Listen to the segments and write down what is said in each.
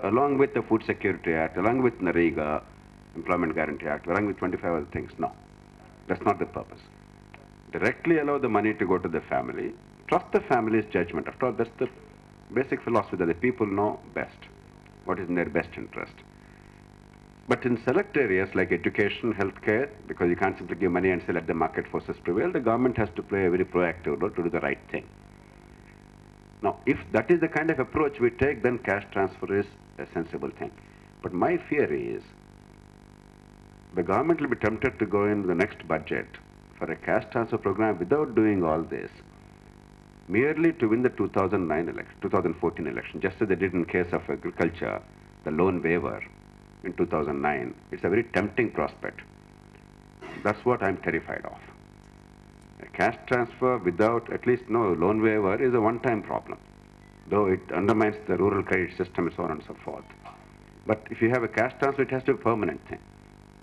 along with the Food Security Act, along with NAREGA, Employment Guarantee Act, along with 25 other things. No, that's not the purpose. Directly allow the money to go to the family. Trust the family's judgment. After all, that's the basic philosophy that the people know best what is in their best interest. But in select areas like education, healthcare, because you can't simply give money and say let the market forces prevail, the government has to play a very proactive role to do the right thing. Now, if that is the kind of approach we take, then cash transfer is a sensible thing. But my fear is the government will be tempted to go in the next budget for a cash transfer program without doing all this, merely to win the 2014 election, just as they did in case of agriculture, the loan waiver in 2009. It's a very tempting prospect. That's what I'm terrified of. A cash transfer without at least no loan waiver is a one-time problem, though it undermines the rural credit system and so on and so forth. But if you have a cash transfer, it has to be a permanent thing.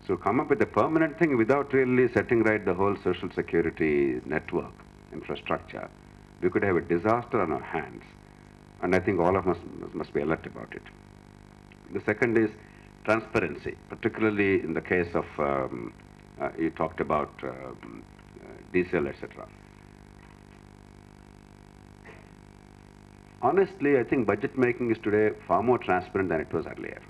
So come up with a permanent thing without really setting right the whole social security network, infrastructure. We could have a disaster on our hands. And I think all of us must be alert about it. The second is transparency, particularly in the case of, you talked about diesel, etc. Honestly, I think budget making is today far more transparent than it was earlier.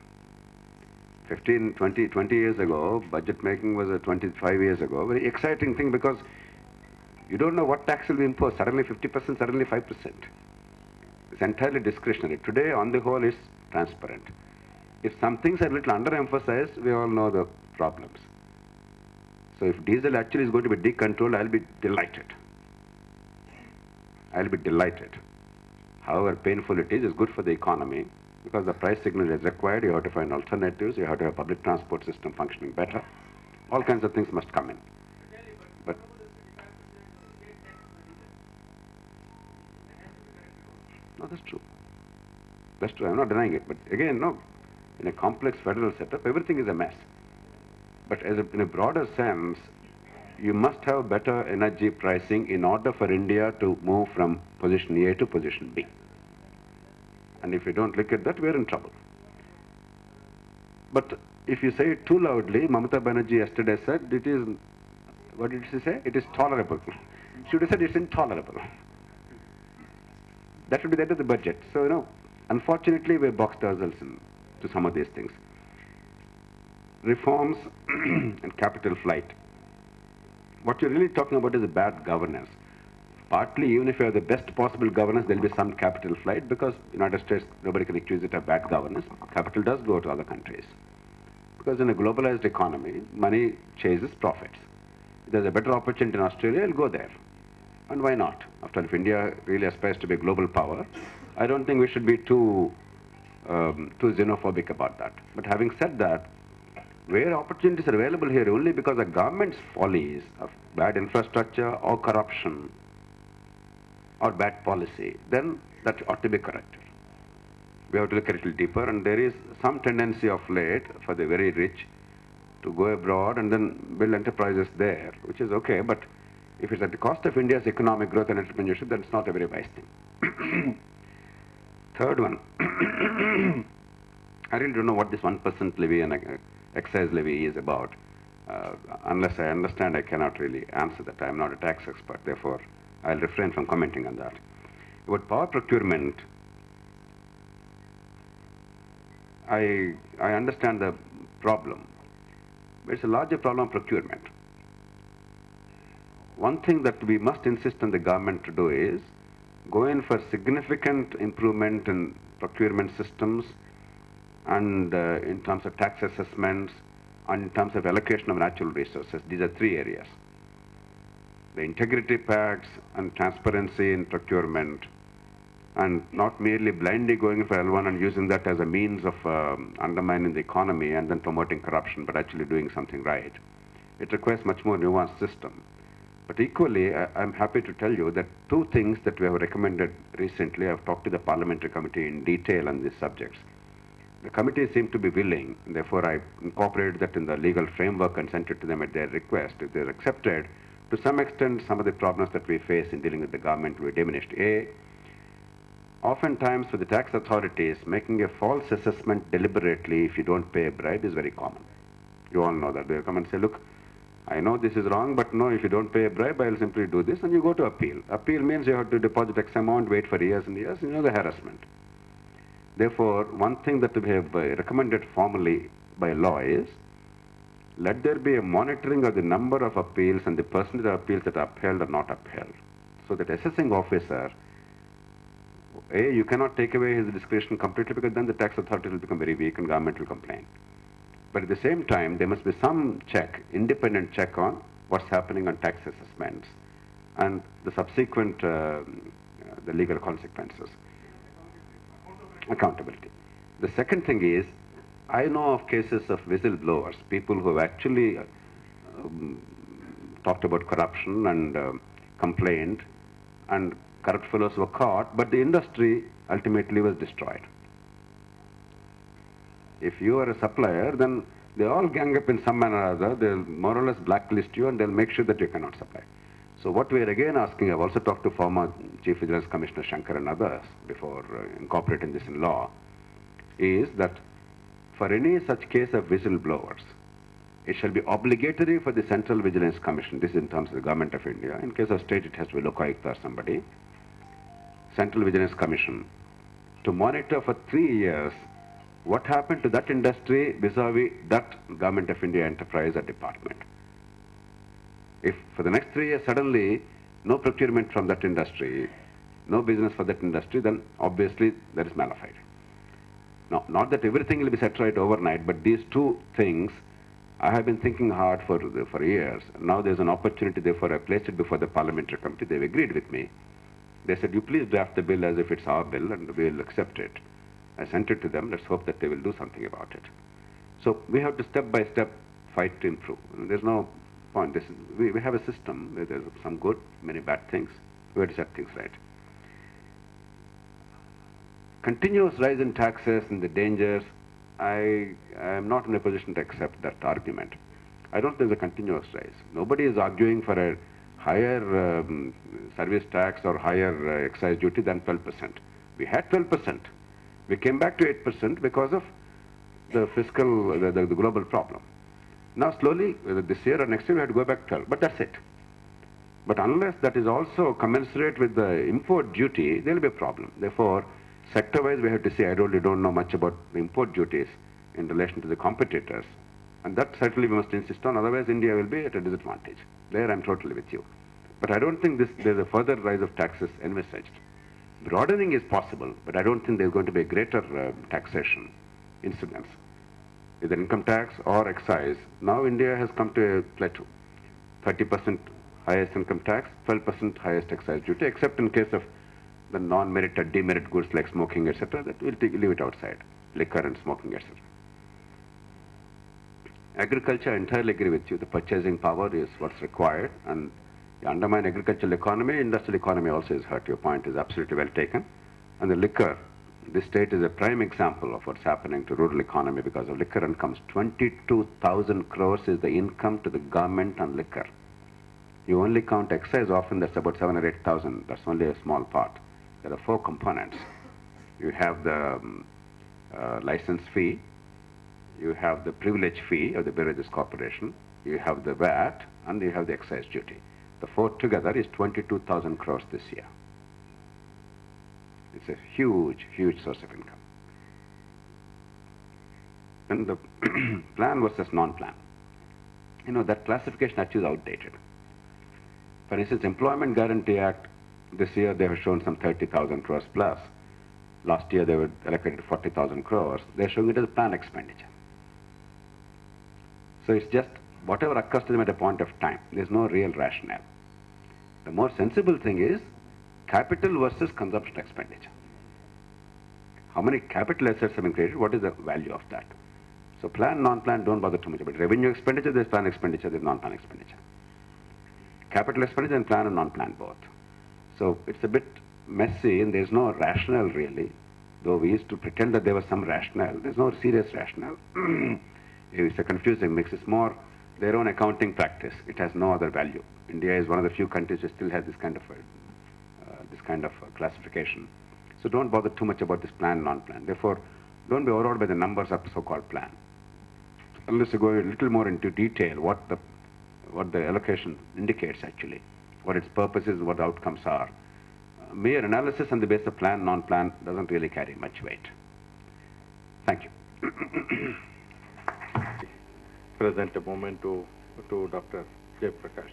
15, 20 years ago, budget making was 25 years ago, very exciting thing because you don't know what tax will be imposed, suddenly 50%, suddenly 5%. It's entirely discretionary. Today, on the whole, it's transparent. If some things are a little underemphasized, we all know the problems. So if diesel actually is going to be decontrolled, I'll be delighted. I'll be delighted. However painful it is good for the economy because the price signal is required. You have to find alternatives. You have to have public transport system functioning better. All kinds of things must come in. But no, that's true. That's true. I'm not denying it. But again, no. In a complex federal setup, everything is a mess. But in a broader sense, you must have better energy pricing in order for India to move from position A to position B. And if you don't look at that, we're in trouble. But if you say it too loudly, Mamata Banerjee yesterday said it is, what did she say? It is tolerable. She would have said it's intolerable. That would be the end of the budget. So, unfortunately, we've boxed ourselves into some of these things. Reforms and capital flight. What you're really talking about is a bad governance. Partly, even if you have the best possible governance, there will be some capital flight because United States, nobody can accuse it of bad governance. Capital does go to other countries. Because in a globalized economy, money chases profits. If there's a better opportunity in Australia, it'll go there. And why not? After all, if India really aspires to be a global power, I don't think we should be too xenophobic about that. But having said that, where opportunities are available here only because the government's follies of bad infrastructure or corruption or bad policy, then that ought to be corrected. We have to look at it a little deeper, and there is some tendency of late for the very rich to go abroad and then build enterprises there, which is okay, but if it's at the cost of India's economic growth and entrepreneurship, then it's not a very wise thing. Third one, I really don't know what this 1% levy and excise levy is about. Unless I understand, I cannot really answer that. I'm not a tax expert, therefore I'll refrain from commenting on that. About power procurement, I understand the problem, but it's a larger problem of procurement. One thing that we must insist on the government to do is go in for significant improvement in procurement systems and in terms of tax assessments and in terms of allocation of natural resources. These are three areas. The integrity pacts and transparency in procurement, and not merely blindly going for L1 and using that as a means of undermining the economy and then promoting corruption, but actually doing something right. It requires much more nuanced system. But equally, I'm happy to tell you that two things that we have recommended recently. I've talked to the parliamentary committee in detail on these subjects. The committee seemed to be willing, and therefore I incorporated that in the legal framework and sent it to them at their request. If they're accepted, to some extent, some of the problems that we face in dealing with the government will be diminished. A, Oftentimes, for the tax authorities, making a false assessment deliberately if you don't pay a bribe is very common. You all know that. They'll come and say, look, I know this is wrong, but no, if you don't pay a bribe, I'll simply do this, and you go to appeal. Appeal means you have to deposit X amount, wait for years and years, you know the harassment. Therefore, one thing that we have recommended formally by law is, let there be a monitoring of the number of appeals and the percentage of appeals that are upheld or not upheld. So that assessing officer, you cannot take away his discretion completely, because then the tax authority will become very weak and government will complain. But at the same time, there must be some check, independent check on what's happening on tax assessments and the subsequent the legal consequences. Accountability. The second thing is, I know of cases of whistleblowers, people who have actually talked about corruption and complained, and corrupt fellows were caught, but the industry ultimately was destroyed. If you are a supplier, then they all gang up in some manner or other. They'll more or less blacklist you, and they'll make sure that you cannot supply. So what we are again asking, I've also talked to former Chief Vigilance Commissioner Shankar and others before incorporating this in law, is that for any such case of whistleblowers, it shall be obligatory for the Central Vigilance Commission, this is in terms of the Government of India. In case of state, it has to be Lokaयुक्त or somebody, Central Vigilance Commission, to monitor for 3 years what happened to that industry vis-a-vis that Government of India enterprise or department. If for the next 3 years suddenly no procurement from that industry, no business for that industry, then obviously there is malafide. Now, not that everything will be set right overnight, but these two things, I have been thinking hard for years. Now there's an opportunity, therefore I placed it before the parliamentary committee. They've agreed with me. They said, you please draft the bill as if it's our bill and we'll accept it. I sent it to them. Let's hope that they will do something about it. So we have to step by step fight to improve. There's no point. We have a system where there's some good, many bad things. We have to set things right. Continuous rise in taxes and the dangers, I am not in a position to accept that argument. I don't think there's a continuous rise. Nobody is arguing for a higher service tax or higher excise duty than 12%. We had 12%. We came back to 8% because of the fiscal, the global problem. Now slowly, this year or next year, we have to go back to 12, but that's it. But unless that is also commensurate with the import duty, there will be a problem. Therefore, sector-wise, we have to say, I really don't know much about the import duties in relation to the competitors. And that certainly we must insist on, otherwise India will be at a disadvantage. There I'm totally with you. But I don't think there's a further rise of taxes envisaged. Broadening is possible, but I don't think there's going to be a greater taxation incidence, either income tax or excise. Now India has come to a plateau. 30% highest income tax, 12% highest excise duty, except in case of the non-merit or demerit goods like smoking, etc., that we'll leave it outside, liquor and smoking, etc. Agriculture, I entirely agree with you. The purchasing power is what's required, and you undermine agricultural economy, industrial economy also is hurt. Your point is absolutely well taken. And the liquor, this state is a prime example of what's happening to rural economy because of liquor incomes. 22,000 crores is the income to the government on liquor. You only count excise, often that's about 7 or 8,000. That's only a small part. There are 4 components. You have the license fee, you have the privilege fee of the Beverages Corporation, you have the VAT, and you have the excise duty. The 4 together is 22,000 crores this year. It's a huge, huge source of income. And the plan versus non-plan. You know, that classification actually is outdated. For instance, Employment Guarantee Act, this year they have shown some 30,000 crores plus. Last year they were allocated 40,000 crores. They're showing it as plan expenditure. So it's just whatever occurs to them at a point of time. There's no real rationale. The more sensible thing is capital versus consumption expenditure. How many capital assets have been created? What is the value of that? So plan, non-plan, don't bother too much about revenue expenditure. There's plan expenditure, there's non-plan expenditure. Capital expenditure and plan and non-plan both. So it's a bit messy and there's no rationale really. Though we used to pretend that there was some rationale, there's no serious rationale. It's a confusing mix. It's more their own accounting practice. It has no other value. India is one of the few countries that still has this kind of classification. So don't bother too much about this plan, non-plan. Therefore, don't be overawed by the numbers of the so-called plan. Unless you go a little more into detail, what the allocation indicates actually, what its purpose is, what the outcomes are. Mere analysis on the basis of plan, non-plan doesn't really carry much weight. Thank you. Present a moment to Dr. Jayaprakash.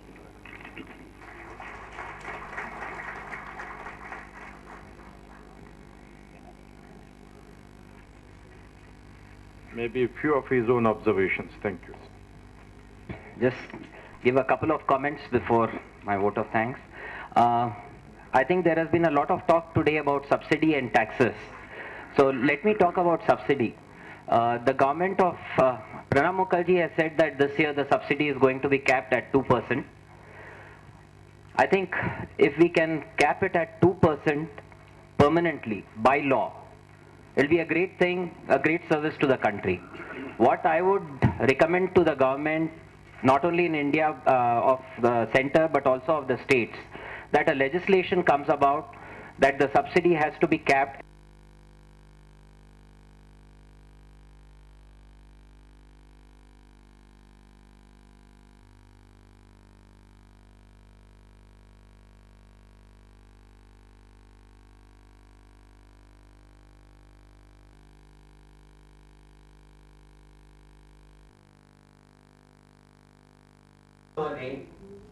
Maybe a few of his own observations. Thank you. Just give a couple of comments before my vote of thanks. I think there has been a lot of talk today about subsidy and taxes. So let me talk about subsidy. The government of Pranab Mukherjee has said that this year the subsidy is going to be capped at 2%. I think if we can cap it at 2% permanently by law, it will be a great thing, a great service to the country. What I would recommend to the government, not only in India of the center but also of the states, that a legislation comes about that the subsidy has to be capped.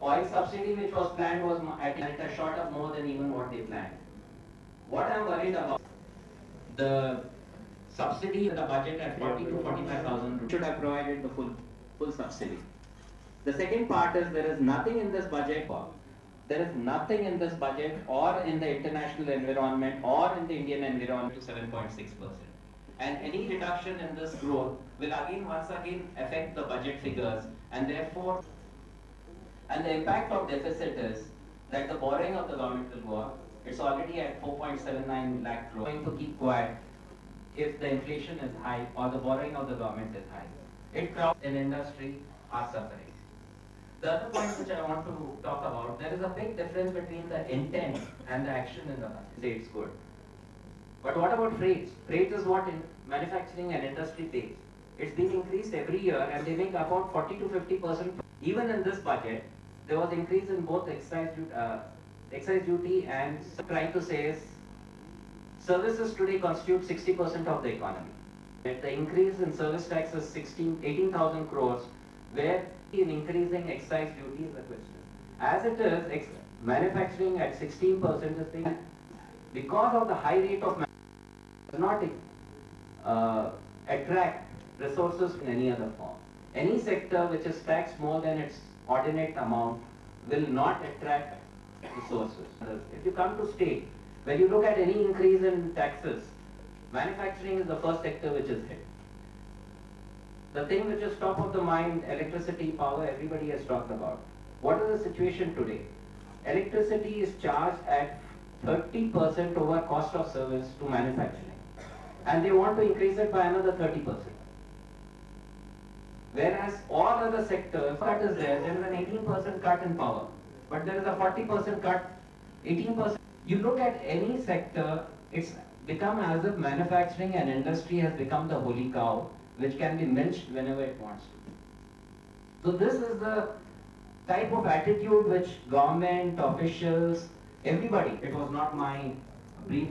Oil subsidy which was planned was at a short of more than even what they planned. What I'm worried about, the subsidy in the budget at 40 to 45,000 should have provided the full subsidy. The second part is there is nothing in this budget. There is nothing in this budget or in the international environment or in the Indian environment to 7.6%. And any reduction in this growth will once again affect the budget figures, and therefore, and the impact of deficit is that the borrowing of the government will go up. It's already at 4.79 lakh crore. Going to keep quiet if the inflation is high or the borrowing of the government is high. It crowds in industry are suffering. The other point which I want to talk about, there is a big difference between the intent and the action in the budget. Say it's good. But what about freights? Freight is what in manufacturing and industry pays. It's been increased every year and they make about 40 to 50%. Even in this budget, there was increase in both excise duty and trying to say is services today constitute 60% of the economy. The increase in service tax is 18,000 crores, where in increasing excise duty is a question. As it is, manufacturing at 16% is being, because of the high rate of manufacturing, does not attract resources in any other form. Any sector which is taxed more than its ordinate amount will not attract resources. If you come to state, when you look at any increase in taxes, manufacturing is the first sector which is hit. The thing which is top of the mind, electricity, power, everybody has talked about. What is the situation today? Electricity is charged at 30% over cost of service to manufacturing. And they want to increase it by another 30%. Whereas all other sectors, cut is there is an 18% cut in power. But there is a 40% cut, 18%. You look at any sector, it's become as if manufacturing and industry has become the holy cow, which can be milked whenever it wants to. So this is the type of attitude which government, officials, everybody, it was not my brief.